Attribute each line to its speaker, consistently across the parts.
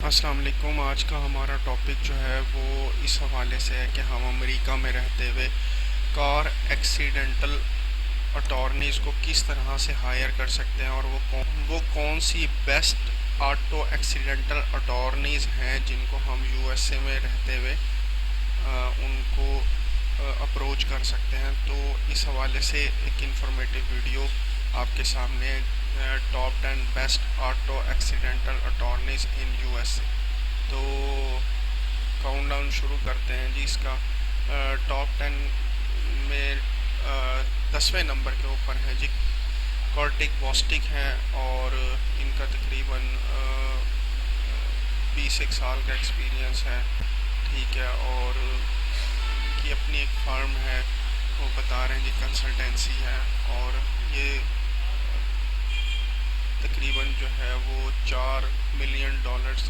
Speaker 1: अस्सलाम वालेकुम। आज का हमारा टॉपिक जो है वो इस हवाले से है कि हम अमेरिका में रहते हुए कार एक्सीडेंटल अटॉर्नीज़ को किस तरह से हायर कर सकते हैं और वो कौन सी बेस्ट ऑटो एक्सीडेंटल अटॉर्नीज़ हैं जिनको हम यूएसए में रहते हुए उनको अप्रोच कर सकते हैं। तो इस हवाले से एक इंफॉर्मेटिव वीडियो आपके सामने, top 10 best auto accidental attorneys in USA. तो काउंटडाउन शुरू करते हैं जी। इसका टॉप 10 में 10वें नंबर के ऊपर है जी कॉर्टिक बॉस्टिक हैं और इनका तकरीबन 20 साल का एक्सपीरियंस है, ठीक है। और इनकी अपनी एक फार्म है, वो बता रहे हैं जी कंसल्टेंसी है, और ये तकरीबन जो है वो $4 मिलियन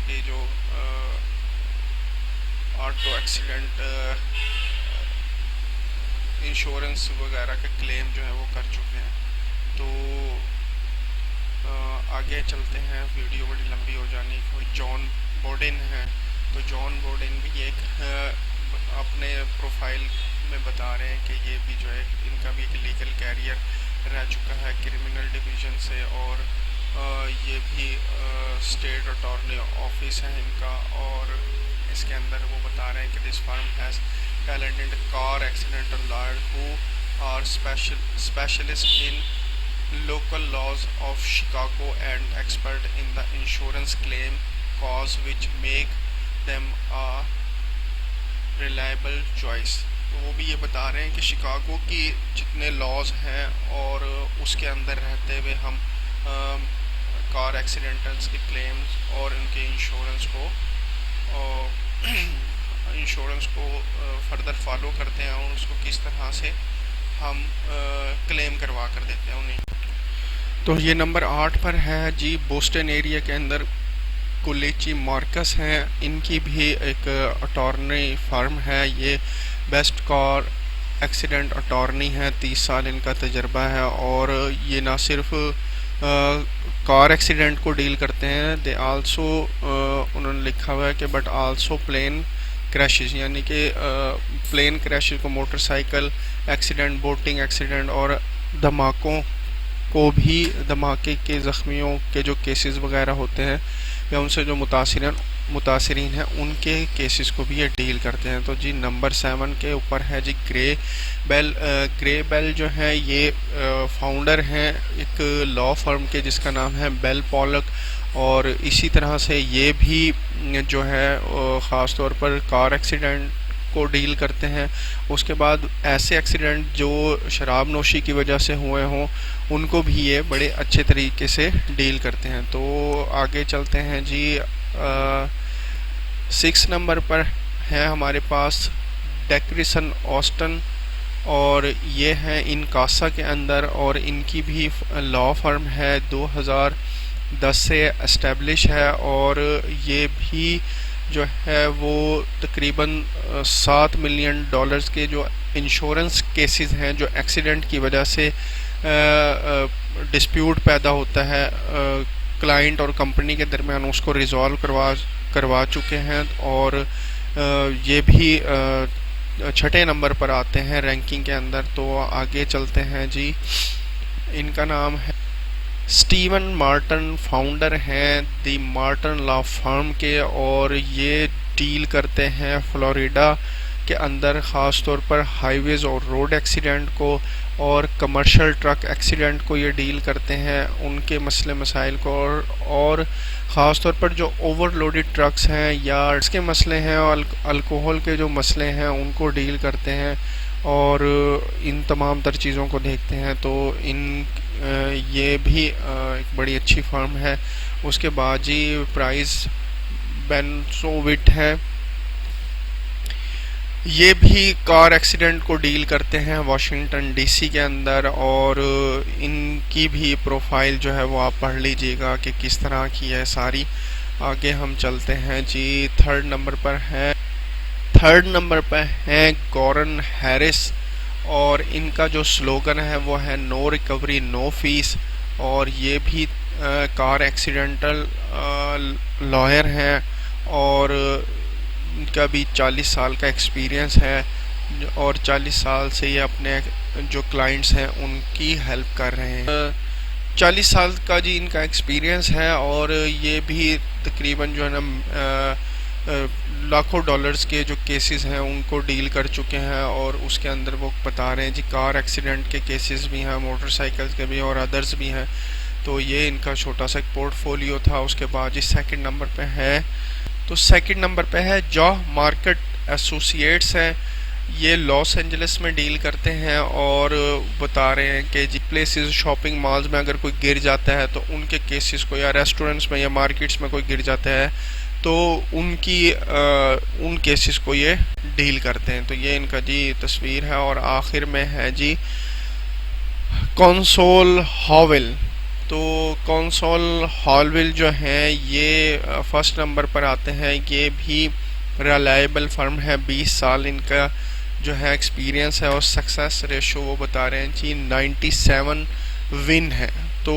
Speaker 1: के जो ऑटो एक्सीडेंट इंश्योरेंस वगैरह के क्लेम जो है वो कर चुके हैं। तो आगे चलते हैं, वीडियो बड़ी लंबी हो जानी। कोई जॉन बोडेन है, तो जॉन बोडेन भी एक अपने प्रोफाइल में बता रहे हैं कि ये भी जो है इनका भी एक लीगल कैरियर रह चुका है क्रिमिनल डिवीज़न से, और ये भी स्टेट अटॉर्नी ऑफिस है इनका। और इसके अंदर वो बता रहे हैं कि this firm has talented car accidental lawyer who are specialists in local laws of Chicago and expert in the insurance claim cause, which make them a reliable choice। तो वो भी ये बता रहे हैं कि शिकागो की जितने लॉज हैं और उसके अंदर रहते हुए हम कार एक्सीडेंटल्स के क्लेम्स और उनके इंश्योरेंस को फर्दर फॉलो करते हैं और उसको किस तरह से हम क्लेम करवा कर देते हैं उन्हें। तो ये नंबर 8 पर है जी बोस्टन एरिया के अंदर कोलेची मार्कस हैं। इनकी भी एक अटॉर्नी फार्म है, ये बेस्ट कार एक्सीडेंट अटॉर्नी है, 30 साल इनका तजर्बा है। और ये ना सिर्फ कार एक्सीडेंट को डील करते हैं, दे आल्सो उन्होंने लिखा हुआ है कि बट आल्सो प्लेन क्रैशेस, यानी कि प्लेन क्रैशेस को, मोटरसाइकिल एक्सीडेंट, बोटिंग एक्सीडेंट और धमाके के ज़ख्मियों के जो केसेस वगैरह होते हैं या उनसे जो मुतासरीन हैं उनके केसेस को भी ये डील करते हैं। तो जी नंबर 7 के ऊपर है जी ग्रे बेल जो है ये फाउंडर हैं एक लॉ फर्म के जिसका नाम है बेल पॉलक, और इसी तरह से ये भी जो है ख़ास तौर पर कार एक्सीडेंट को डील करते हैं। उसके बाद ऐसे एक्सीडेंट जो शराब नोशी की वजह से हुए हों उनको भी ये बड़े अच्छे तरीके से डील करते हैं। तो आगे चलते हैं जी। 6 नंबर पर है हमारे पास डेक्रिसन ऑस्टन, और ये है इनकासा के अंदर, और इनकी भी लॉ फर्म है, 2010 से एस्टेब्लिश है। और ये भी जो है वो तकरीबन $7 मिलियन के जो इंश्योरेंस केसेस हैं जो एक्सीडेंट की वजह से डिस्प्यूट पैदा होता है क्लाइंट और कंपनी के दरमियान, उसको रिजॉल्व करवा चुके हैं। और ये भी 6ठे नंबर पर आते हैं रैंकिंग के अंदर। तो आगे चलते हैं जी। इनका नाम है स्टीवन मार्टन, फाउंडर हैं दी मार्टन लॉ फर्म के, और ये डील करते हैं फ्लोरिडा के अंदर ख़ास तौर पर हाईवेज़ और रोड एक्सीडेंट को और कमर्शियल ट्रक एक्सीडेंट को ये डील करते हैं, उनके मसले मसाइल को, और ख़ास तौर पर जो ओवरलोडेड ट्रक्स हैं या इसके मसले हैं और अल्कोहल के जो मसले हैं उनको डील करते हैं, और इन तमाम तर चीज़ों को देखते हैं। तो ये भी एक बड़ी अच्छी फर्म है। उसके बाद जी प्राइस बेंसोविट है, ये भी कार एक्सीडेंट को डील करते हैं वाशिंगटन डीसी के अंदर, और इनकी भी प्रोफाइल जो है वो आप पढ़ लीजिएगा कि किस तरह की है सारी। आगे हम चलते हैं जी। 3rd नंबर पर है गॉरन हैरिस, और इनका जो स्लोगन है वो है नो रिकवरी नो फीस, और ये भी कार एक्सीडेंटल लॉयर हैं और इनका भी 40 साल का एक्सपीरियंस है और 40 साल से ये अपने जो क्लाइंट्स हैं उनकी हेल्प कर रहे हैं। 40 साल का जी इनका एक्सपीरियंस है और ये भी तकरीबन जो है ना लाखों डॉलर्स के जो केसेस हैं उनको डील कर चुके हैं और उसके अंदर वो बता रहे हैं जी कार एक्सीडेंट के केसेस भी हैं, मोटरसाइकिल्स के भी और अदर्स भी हैं। तो ये इनका छोटा सा एक पोर्टफोलियो था। उसके बाद जी सेकंड नंबर पे है, तो सेकंड नंबर पे है जॉह मार्केट एसोसिएट्स है। ये लॉस एंजलिस में डील करते हैं और बता रहे हैं कि जी प्लेसेस शॉपिंग मॉल्स में अगर कोई गिर जाता है तो उनके केसेस को, या रेस्टोरेंट्स में या मार्केट्स में कोई गिर जाता है तो उन केसेस को ये डील करते हैं। तो ये इनका जी तस्वीर है। और आखिर में है जी कंसोल हॉवेल। तो कंसोल हॉवेल जो हैं ये फर्स्ट नंबर पर आते हैं। ये भी रिलायबल फर्म है, 20 साल इनका जो है एक्सपीरियंस है और सक्सेस रेशो वो बता रहे हैं जी 97 विन है। तो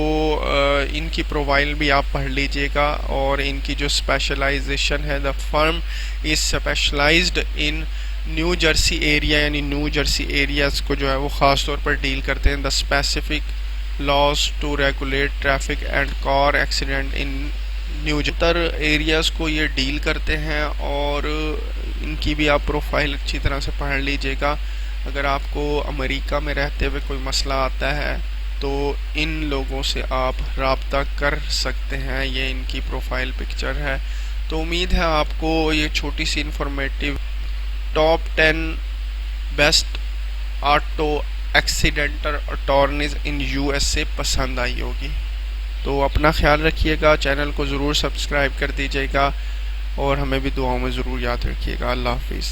Speaker 1: इनकी प्रोफाइल भी आप पढ़ लीजिएगा और इनकी जो स्पेशलाइजेशन है, the firm is specialised in New Jersey area, यानी न्यू जर्सी एरियाज़ को जो है वो ख़ास तौर पर डील करते हैं। The specific laws to regulate traffic and car accident in new areas को ये डील करते हैं और इनकी भी आप प्रोफाइल अच्छी तरह से पढ़ लीजिएगा। अगर आपको अमेरिका में रहते हुए कोई मसला आता है तो इन लोगों से आप रब्ता कर सकते हैं। ये इनकी प्रोफाइल पिक्चर है। तो उम्मीद है आपको ये छोटी सी informative top 10 best auto accidental attorneys in USA पसंद आई होगी। तो अपना ख्याल रखिएगा, चैनल को ज़रूर सब्सक्राइब कर दीजिएगा और हमें भी दुआओं में ज़रूर याद रखिएगा। अल्लाह हाफिज़।